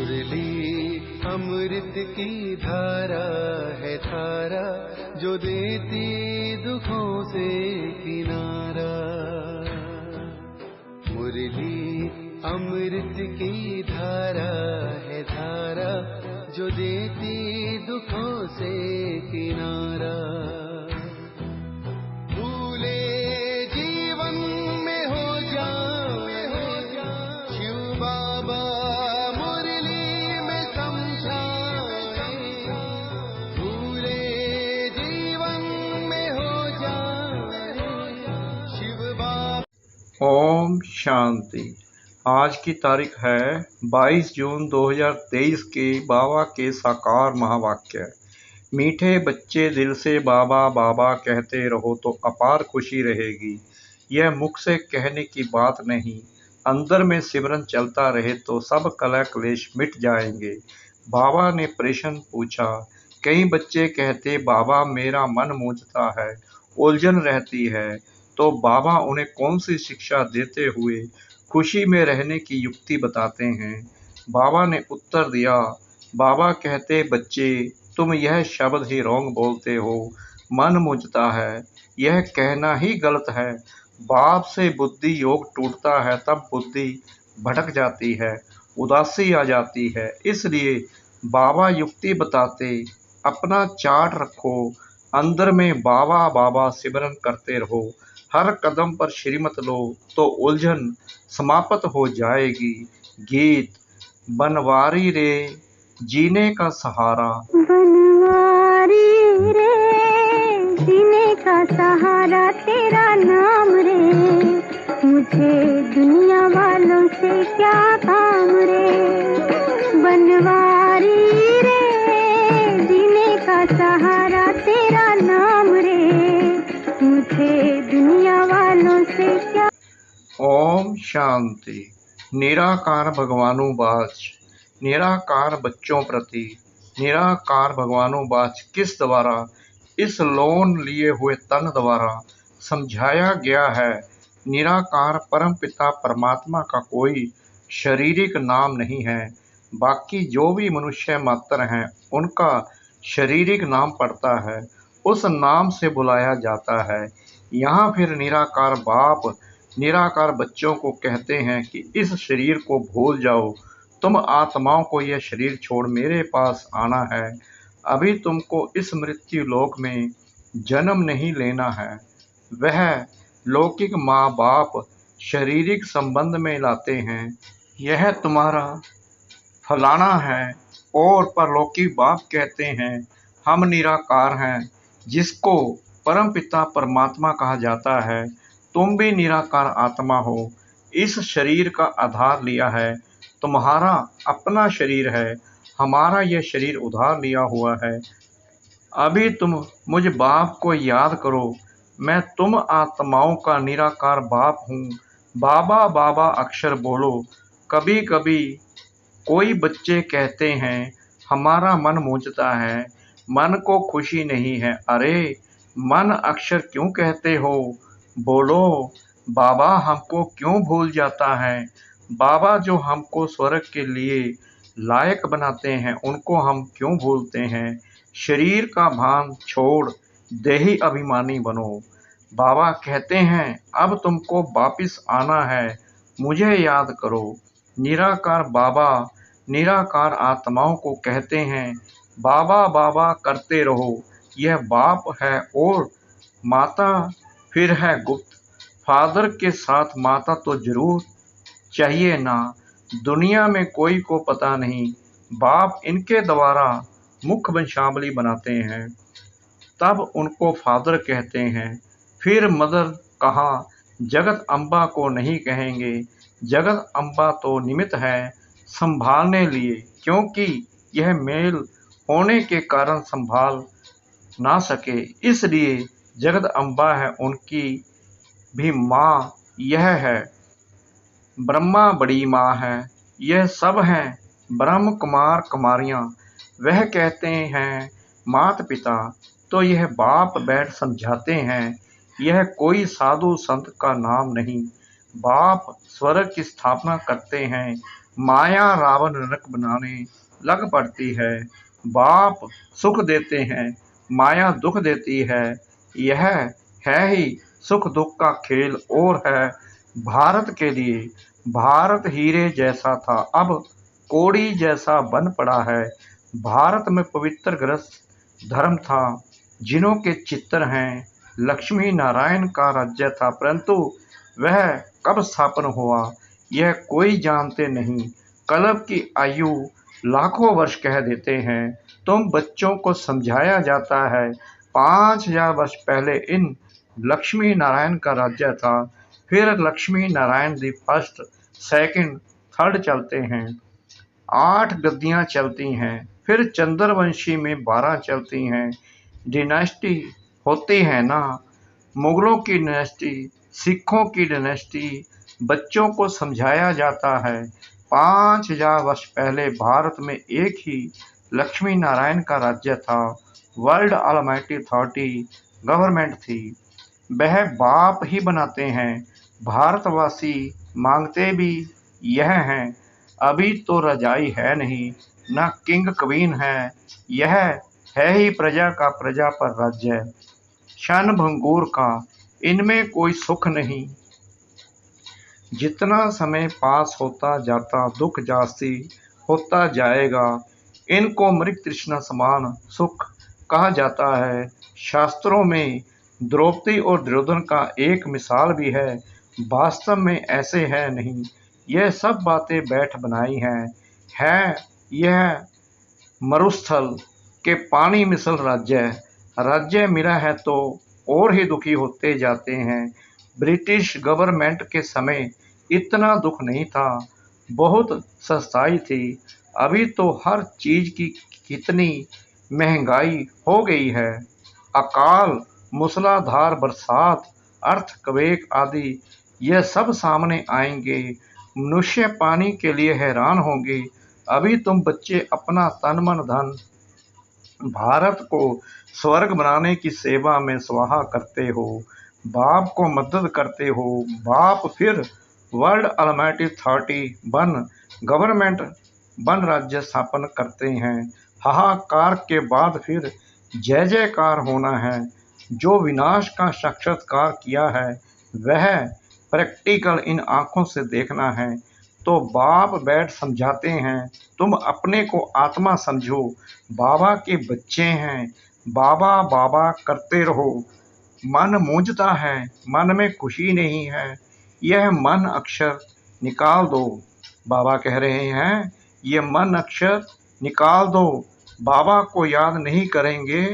मुरली अमृत की धारा है धारा, जो देती दुखों से किनारा। मुरली अमृत की धारा है धारा, जो देती दुखों से किनारा। भूले जीवन में हो जाए शिव बाबा मुरली में समझाए। भूले जीवन में हो जाए शिव बाबा। ओम शांति। आज की तारीख है 22 जून 2023 के बाबा के साकार महावाक्य। मीठे बच्चे दिल से बाबा बाबा कहते रहो तो अपार खुशी रहेगी। यह मुख से कहने की बात नहीं, अंदर में सिमरन चलता रहे तो सब कलह क्लेश मिट जाएंगे। बाबा ने प्रश्न पूछा। कई बच्चे कहते बाबा मेरा मन मूंझता है, उलझन रहती है, तो बाबा उन्हें कौन सी शिक्षा देते हुए खुशी में रहने की युक्ति बताते हैं। बाबा ने उत्तर दिया, बाबा कहते बच्चे तुम यह शब्द ही रोंग बोलते हो, मन मुझता है, यह कहना ही गलत है। बाप से बुद्धि योग टूटता है तब बुद्धि भटक जाती है, उदासी आ जाती है। इसलिए बाबा युक्ति बताते, अपना चार्ट रखो, अंदर में बाबा बाबा सिमरन करते रहो, हर कदम पर श्रीमत लो तो उलझन समाप्त हो जाएगी। गीत। बनवारी रे जीने का सहारा, बनवारी रे जीने का सहारा तेरा नाम रे, मुझे दुनिया वालों से क्या काम रे। बनवारी रे जीने का सहारा तेरा नाम रे, मुझे दुनिया वालों से क्या। ओम शांति। निराकार भगवानुवाच। निराकार बच्चों प्रति निराकार भगवानुवाच किस द्वारा, इस लोन लिए हुए तन द्वारा समझाया गया है। निराकार परम पिता परमात्मा का कोई शारीरिक नाम नहीं है। बाकी जो भी मनुष्य मात्र हैं उनका शारीरिक नाम पड़ता है, उस नाम से बुलाया जाता है। यहाँ फिर निराकार बाप निराकार बच्चों को कहते हैं कि इस शरीर को भूल जाओ, तुम आत्माओं को यह शरीर छोड़ मेरे पास आना है। अभी तुमको इस मृत्यु लोक में जन्म नहीं लेना है। वह लौकिक माँ बाप शारीरिक संबंध में लाते हैं, यह तुम्हारा फलाना है, और परलौकिक बाप कहते हैं हम निराकार हैं, जिसको परमपिता परमात्मा कहा जाता है। तुम भी निराकार आत्मा हो, इस शरीर का आधार लिया है, तुम्हारा अपना शरीर है, हमारा यह शरीर उधार लिया हुआ है। अभी तुम मुझ बाप को याद करो, मैं तुम आत्माओं का निराकार बाप हूँ। बाबा बाबा अक्षर बोलो। कभी कभी कोई बच्चे कहते हैं हमारा मन मूंझता है, मन को खुशी नहीं है। अरे मन अक्षर क्यों कहते हो, बोलो बाबा हमको क्यों भूल जाता है। बाबा जो हमको स्वर्ग के लिए लायक बनाते हैं उनको हम क्यों भूलते हैं। शरीर का भान छोड़ देही अभिमानी बनो। बाबा कहते हैं अब तुमको वापिस आना है, मुझे याद करो। निराकार बाबा निराकार आत्माओं को कहते हैं बाबा बाबा करते रहो। यह बाप है और माता फिर है गुप्त। फादर के साथ माता तो जरूर चाहिए ना, दुनिया में कोई को पता नहीं। बाप इनके द्वारा मुख वंशावली बनाते हैं, तब उनको फादर कहते हैं। फिर मदर कहा, जगत अम्बा को नहीं कहेंगे, जगत अम्बा तो निमित्त है संभालने लिए, क्योंकि यह मेल होने के कारण संभाल ना सके, इसलिए जगत अम्बा है, उनकी भी माँ यह है। ब्रह्मा बड़ी माँ है, यह सब हैं ब्रह्म कुमार कुमारियाँ। वह कहते हैं माता पिता, तो यह बाप बैठ समझाते हैं। यह कोई साधु संत का नाम नहीं। बाप स्वर्ग की स्थापना करते हैं, माया रावण नरक बनाने लग पड़ती है। बाप सुख देते हैं, माया दुख देती है। यह है ही सुख दुख का खेल और है भारत के लिए। भारत हीरे जैसा था, अब कोड़ी जैसा बन पड़ा है। भारत में पवित्र ग्रस्त धर्म था, जिन्हों के चित्र हैं। लक्ष्मी नारायण का राज्य था, परंतु वह कब स्थापन हुआ यह कोई जानते नहीं। कल्प की आयु लाखों वर्ष कह देते हैं। तुम बच्चों को समझाया जाता है 5000 वर्ष पहले इन लक्ष्मी नारायण का राज्य था। फिर Lakshmi Narayan the first second third चलते हैं, 8 गद्दियां चलती हैं। फिर चंद्रवंशी में 12 चलती हैं। डिनेस्टी होती है ना, मुगलों की डिनेस्टी, सिखों की डिनेस्टी। बच्चों को समझाया जाता है 5000 वर्ष पहले भारत में एक ही लक्ष्मी नारायण का राज्य था। वर्ल्ड ऑलमाइटी अथॉरिटी गवर्नमेंट थी। वह बाप ही बनाते हैं। भारतवासी मांगते भी यह हैं। अभी तो रजाई है नहीं, न किंग क्वीन है। यह है ही प्रजा का प्रजा पर राज्य, क्षण भंगुर का, इनमें कोई सुख नहीं। जितना समय पास होता जाता दुख जास्ती होता जाएगा। इनको मृग तृष्णा समान सुख कहा जाता है। शास्त्रों में द्रौपदी और दुर्योधन का एक मिसाल भी है, वास्तव में ऐसे है नहीं। यह सब बातें बैठ बनाई है यह मरुस्थल के पानी मिसल राज्य मिला है तो और ही दुखी होते जाते हैं। ब्रिटिश गवर्नमेंट के समय इतना दुख नहीं था, बहुत सस्ताई थी। अभी तो हर चीज की कितनी महंगाई हो गई है। अकाल, मूसलाधार बरसात, अर्थक्वेक आदि यह सब सामने आएंगे। मनुष्य पानी के लिए हैरान होंगे। अभी तुम बच्चे अपना तन मन धन भारत को स्वर्ग बनाने की सेवा में स्वाहा करते हो, बाप को मदद करते हो। बाप फिर वर्ल्ड अलमाइटी अथॉरिटी गवर्नमेंट बन राज्य स्थापन करते हैं। हाहाकार के बाद फिर जय जयकार होना है। जो विनाश का साक्षात्कार किया है वह प्रैक्टिकल इन आंखों से देखना है। तो बाप बैठ समझाते हैं, तुम अपने को आत्मा समझो, बाबा के बच्चे हैं। बाबा बाबा करते रहो। मन मूंझता है, मन में खुशी नहीं है, यह मन अक्षर निकाल दो। बाबा कह रहे हैं यह मन अक्षर निकाल दो। बाबा को याद नहीं करेंगे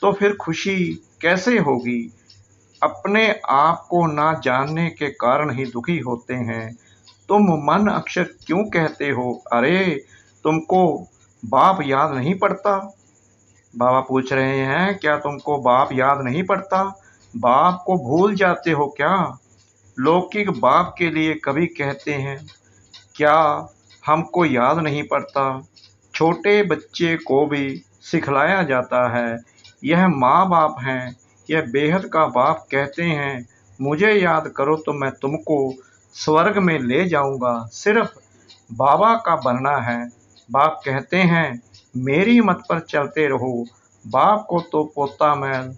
तो फिर खुशी कैसे होगी। अपने आप को ना जानने के कारण ही दुखी होते हैं। तुम मन अक्षर क्यों कहते हो? अरे तुमको बाप याद नहीं पड़ता? बाबा पूछ रहे हैं, क्या तुमको बाप याद नहीं पड़ता? बाप को भूल जाते हो क्या? लौकिक बाप के लिए कभी कहते हैं, क्या हमको याद नहीं पड़ता? छोटे बच्चे को भी सिखलाया जाता है, यह माँ बाप हैं, यह बेहद का बाप कहते हैं, मुझे याद करो तो मैं तुमको स्वर्ग में ले जाऊंगा। सिर्फ बाबा का बनना है। बाप कहते हैं, मेरी मत पर चलते रहो। बाप को तो पोता मैल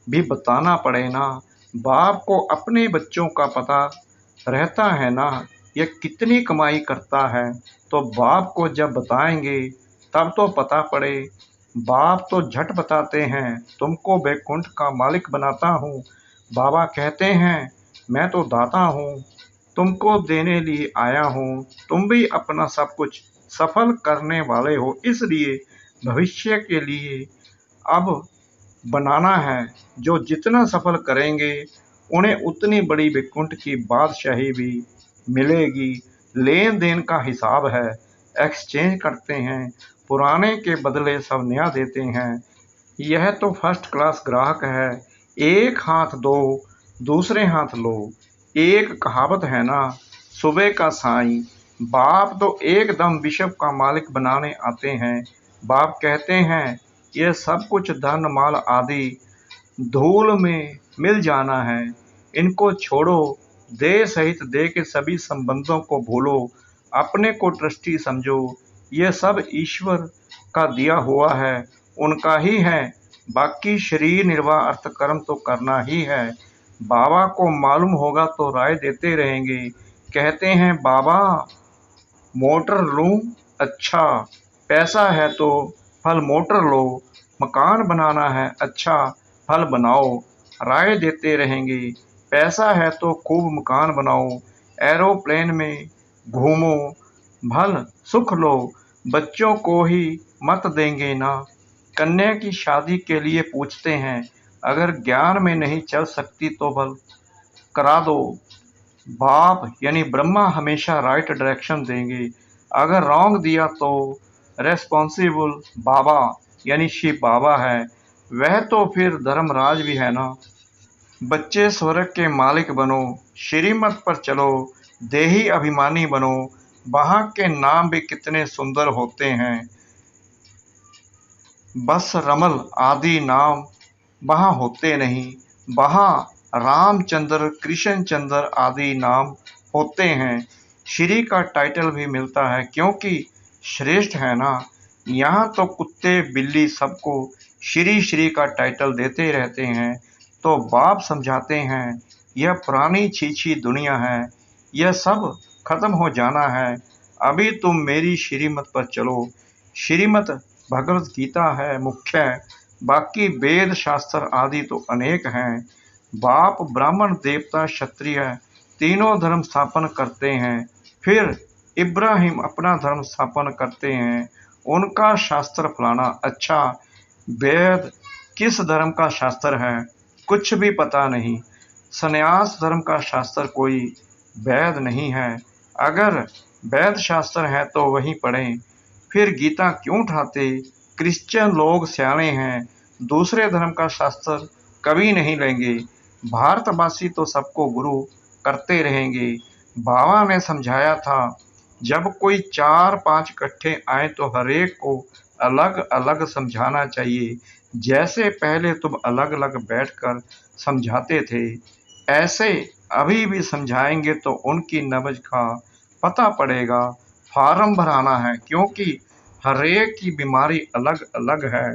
भी बताना पड़े ना। बाप को अपने बच्चों का पता रहता है ना, यह कितनी कमाई करता है, तो बाप को जब बताएंगे तब तो पता पड़े। बाप तो झट बताते हैं, तुमको बैकुंठ का मालिक बनाता हूँ। बाबा कहते हैं, मैं तो दाता हूँ, तुमको देने लिए आया हूँ। तुम भी अपना सब कुछ सफल करने वाले हो, इसलिए भविष्य के लिए अब बनाना है। जो जितना सफल करेंगे उन्हें उतनी बड़ी बैकुंठ की बादशाही भी मिलेगी। लेन देन का हिसाब है, एक्सचेंज करते हैं, पुराने के बदले सब नया देते हैं। यह तो फर्स्ट क्लास ग्राहक है। एक हाथ दो दूसरे हाथ लो। एक कहावत है ना, सुबह का साईं। बाप तो एकदम विश्व का मालिक बनाने आते हैं। बाप कहते हैं, यह सब कुछ धन माल आदि धूल में मिल जाना है, इनको छोड़ो। देह सहित देह के सभी संबंधों को भूलो। अपने को ट्रस्टी समझो, यह सब ईश्वर का दिया हुआ है, उनका ही है। बाकी शरीर निर्वाह अर्थ कर्म तो करना ही है। बाबा को मालूम होगा तो राय देते रहेंगे। कहते हैं बाबा मोटर लूं, अच्छा पैसा है तो फल मोटर लो, मकान बनाना है अच्छा फल बनाओ। राय देते रहेंगे, पैसा है तो खूब मकान बनाओ, एरोप्लेन में घूमो, भल सुख लो, बच्चों को ही मत देंगे ना। कन्या की शादी के लिए पूछते हैं, अगर ज्ञान में नहीं चल सकती तो भल करा दो। बाप यानी ब्रह्मा हमेशा राइट डायरेक्शन देंगे, अगर रॉन्ग दिया तो रेस्पॉन्सिबल बाबा यानी शिव बाबा है, वह तो फिर धर्मराज भी है ना। बच्चे स्वर्ग के मालिक बनो, श्रीमत पर चलो, देही अभिमानी बनो, वहाँ के नाम भी कितने सुंदर होते हैं, बस रमल आदि नाम वहाँ होते नहीं, वहाँ रामचंद्र कृष्णचंद्र आदि नाम होते हैं। श्री का टाइटल भी मिलता है क्योंकि श्रेष्ठ है ना। यहाँ तो कुत्ते बिल्ली सबको श्री श्री का टाइटल देते रहते हैं। तो बाप समझाते हैं, यह पुरानी छीछी दुनिया है, यह सब खत्म हो जाना है, अभी तुम मेरी श्रीमत पर चलो। श्रीमत भगवत गीता है मुख्य, बाकी वेद शास्त्र आदि तो अनेक हैं। बाप ब्राह्मण देवता क्षत्रिय तीनों धर्म स्थापन करते हैं, फिर इब्राहिम अपना धर्म स्थापन करते हैं, उनका शास्त्र फलाना। अच्छा वेद किस धर्म का शास्त्र है, कुछ भी पता नहीं। संन्यास धर्म का शास्त्र कोई वेद नहीं है, अगर वेद शास्त्र है तो वही पढ़ें, फिर गीता क्यों उठाते। क्रिश्चियन लोग सियाने हैं, दूसरे धर्म का शास्त्र कभी नहीं लेंगे। भारतवासी तो सबको गुरु करते रहेंगे। बाबा ने समझाया था, जब कोई 4-5 इकट्ठे आए तो हरेक को अलग अलग समझाना चाहिए, जैसे पहले तुम अलग अलग बैठकर समझाते थे, ऐसे अभी भी समझाएंगे तो उनकी नब्ज का पता पड़ेगा। फार्म भराना है क्योंकि हरेक की बीमारी अलग अलग है।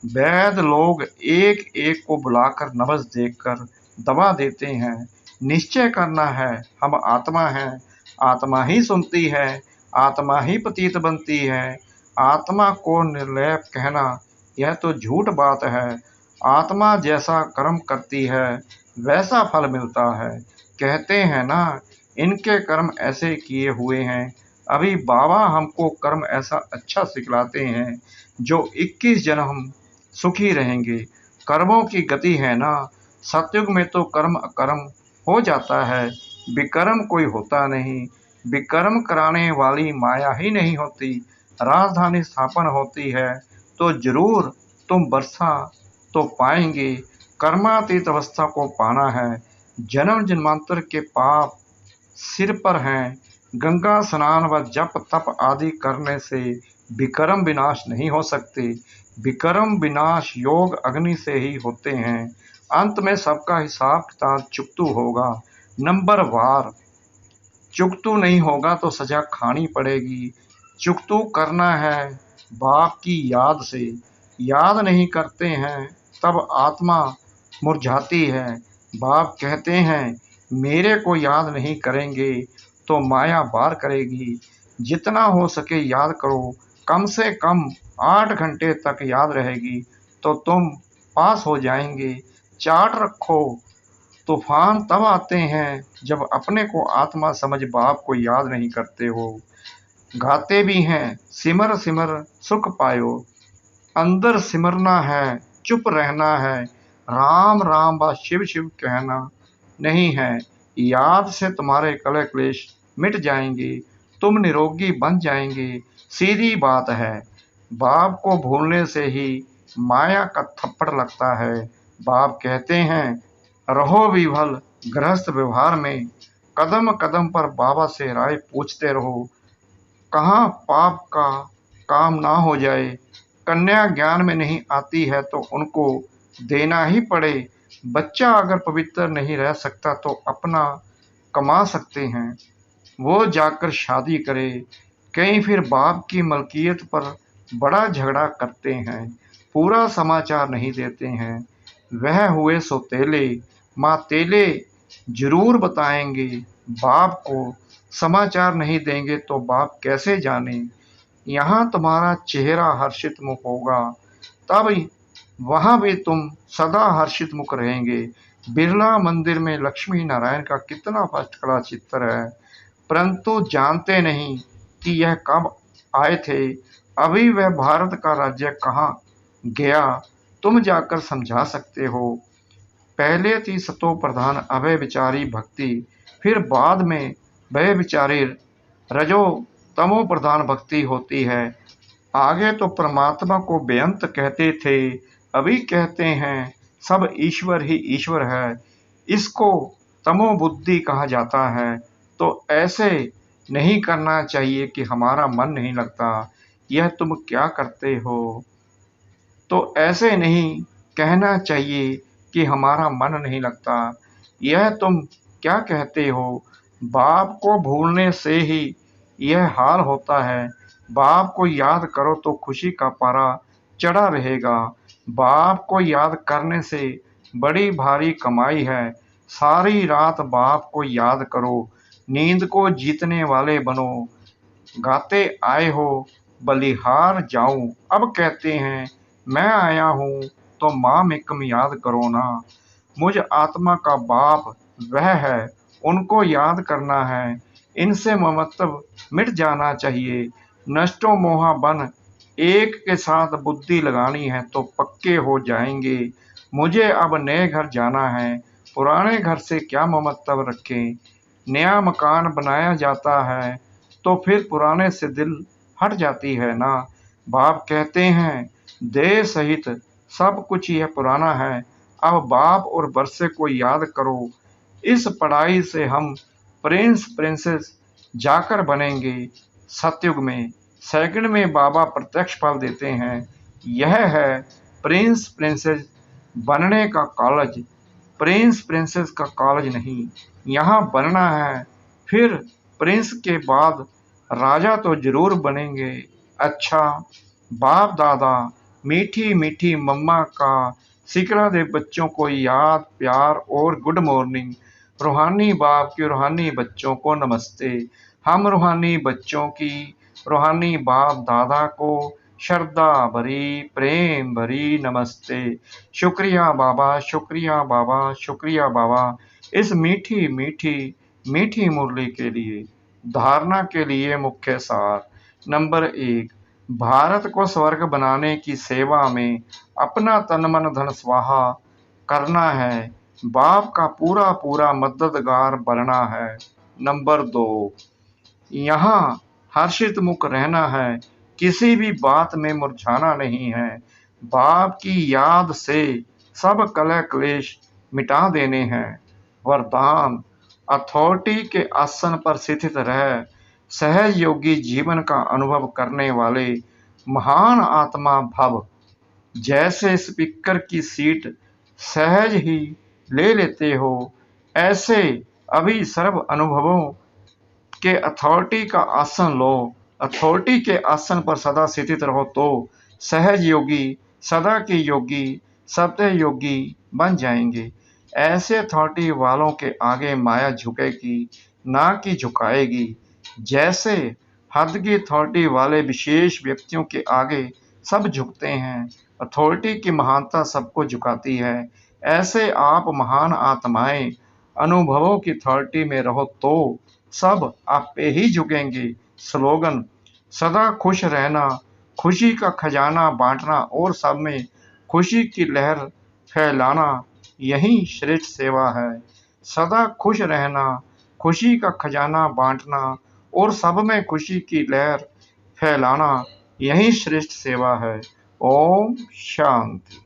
वैद लोग एक एक को बुलाकर नब्ज देखकर दवा देते हैं। निश्चय करना है, हम आत्मा हैं, आत्मा ही सुनती है, आत्मा ही प्रतीत बनती है। आत्मा को निर्लेप कहना यह तो झूठ बात है। आत्मा जैसा कर्म करती है वैसा फल मिलता है। कहते हैं ना, इनके कर्म ऐसे किए हुए हैं। अभी बाबा हमको कर्म ऐसा अच्छा सिखलाते हैं जो 21 जन्म सुखी रहेंगे। कर्मों की गति है ना, सतयुग में तो कर्म अकर्म हो जाता है, विकर्म कोई होता नहीं। विकर्म कराने वाली माया ही नहीं होती। राजधानी स्थापन होती है तो जरूर तुम वर्षा तो पाएंगे। कर्मातीत अवस्था को पाना है। जन्म जन्मांतर के पाप सिर पर हैं। गंगा स्नान व जप तप आदि करने से विकर्म विनाश नहीं हो सकते। विकर्म विनाश योग अग्नि से ही होते हैं। अंत में सबका हिसाब किताब चुकतू होगा, नंबर वार। चुकतू नहीं होगा तो सजा खानी पड़ेगी। चुकतू करना है बाप की याद से, याद नहीं करते हैं तब आत्मा मुरझाती है। बाप कहते हैं, मेरे को याद नहीं करेंगे तो माया वार करेगी। जितना हो सके याद करो, कम से कम 8 घंटे तक याद रहेगी तो तुम पास हो जाएंगे। चार्ट रखो। तूफान तब आते हैं जब अपने को आत्मा समझ बाप को याद नहीं करते हो। गाते भी हैं, सिमर सिमर सुख पायो। अंदर सिमरना है, चुप रहना है, राम राम व शिव शिव कहना नहीं है। याद से तुम्हारे कलह क्लेश मिट जाएंगे, तुम निरोगी बन जाएंगे। सीधी बात है। बाप को भूलने से ही माया का थप्पड़ लगता है। बाप कहते हैं, रहो विभल गृहस्थ व्यवहार में, कदम कदम पर बाबा से राय पूछते रहो, कहाँ पाप का काम ना हो जाए। कन्या ज्ञान में नहीं आती है तो उनको देना ही पड़े। बच्चा अगर पवित्र नहीं रह सकता तो अपना कमा सकते हैं। वो जाकर शादी करे। कई फिर बाप की मलकियत पर बड़ा झगड़ा करते हैं, पूरा समाचार नहीं देते हैं। वह हुए सौतेले, माँ तेले जरूर बताएंगे बाप को, समाचार नहीं देंगे तो बाप कैसे जाने। यहाँ तुम्हारा चेहरा हर्षित मुख होगा, तब वहाँ भी तुम सदा हर्षित मुख रहेंगे। बिरला मंदिर में लक्ष्मी नारायण का कितना फर्स्ट क्लास चित्र है, परंतु जानते नहीं कि यह कब आए थे। अभी वह भारत का राज्य कहाँ गया, तुम जाकर समझा सकते हो। पहले थी सतो प्रधान अभय विचारी भक्ति, फिर बाद में भय विचारी रजो तमो प्रधान भक्ति होती है। आगे तो परमात्मा को बेअंत कहते थे, अभी कहते हैं सब ईश्वर ही ईश्वर है। इसको तमो बुद्धि कहा जाता है। तो ऐसे नहीं करना चाहिए कि हमारा मन नहीं लगता, यह तुम क्या करते हो। तो ऐसे नहीं कहना चाहिए कि हमारा मन नहीं लगता, यह तुम क्या कहते हो। बाप को भूलने से ही यह हाल होता है। बाप को याद करो तो खुशी का पारा चढ़ा रहेगा। बाप को याद करने से बड़ी भारी कमाई है। सारी रात बाप को याद करो, नींद को जीतने वाले बनो। गाते आए हो बलिहार जाऊं, अब कहते हैं मैं आया हूं तो माँ में कम याद करो ना। मुझ आत्मा का बाप वह है, उनको याद करना है। इनसे ममत्व मिट जाना चाहिए। नष्टो मोहा बन एक के साथ बुद्धि लगानी है तो पक्के हो जाएंगे। मुझे अब नए घर जाना है, पुराने घर से क्या ममत्व रखें। नया मकान बनाया जाता है तो फिर पुराने से दिल हट जाती है ना। बाप कहते हैं देह सहित सब कुछ यह पुराना है, अब बाप और बरसे को याद करो। इस पढ़ाई से हम प्रिंस प्रिंसेस जाकर बनेंगे सतयुग में। सेकंड में बाबा प्रत्यक्ष फल देते हैं। यह है प्रिंस प्रिंसेस बनने का कॉलेज, प्रिंस प्रिंसेस का कॉलेज नहीं। यहाँ बनना है, फिर प्रिंस के बाद राजा तो जरूर बनेंगे। अच्छा, बाप दादा मीठी मीठी मम्मा का सिकरा दे बच्चों को याद प्यार और गुड मॉर्निंग। रूहानी बाप के रूहानी बच्चों को नमस्ते। हम रूहानी बच्चों की रूहानी बाप दादा को श्रद्धा भरी प्रेम भरी नमस्ते। शुक्रिया बाबा, शुक्रिया बाबा, शुक्रिया बाबा इस मीठी मीठी मीठी मुरली के लिए। धारणा के लिए मुख्य सार। नंबर 1, भारत को स्वर्ग बनाने की सेवा में अपना तन मन धन स्वाहा करना है। बाप का पूरा पूरा मददगार बनना है। नंबर 2, यहाँ हर्षित मुख रहना है, किसी भी बात में मुरझाना नहीं है। बाप की याद से सब कलह क्लेश मिटा देने हैं। वरदान, अथॉरिटी के आसन पर स्थित रह सहज योगी जीवन का अनुभव करने वाले महान आत्मा भव। जैसे स्पीकर की सीट सहज ही ले लेते हो, ऐसे अभी सर्व अनुभवों के अथॉरिटी का आसन लो। अथॉरिटी के आसन पर सदा स्थित रहो तो सहज योगी, सदा के योगी, सत्य योगी बन जाएंगे। ऐसे अथॉरिटी वालों के आगे माया झुकेगी ना कि झुकाएगी। जैसे हद की अथॉरिटी वाले विशेष व्यक्तियों के आगे सब झुकते हैं, अथॉरिटी की महानता सबको झुकाती है। ऐसे आप महान आत्माएं अनुभवों की अथॉरिटी में रहो तो सब आप पे ही झुकेंगे। स्लोगन, सदा खुश रहना, खुशी का खजाना बांटना और सब में खुशी की लहर फैलाना, यही श्रेष्ठ सेवा है। सदा खुश रहना, खुशी का खजाना बांटना और सब में खुशी की लहर फैलाना, यही श्रेष्ठ सेवा है। ओम शांति।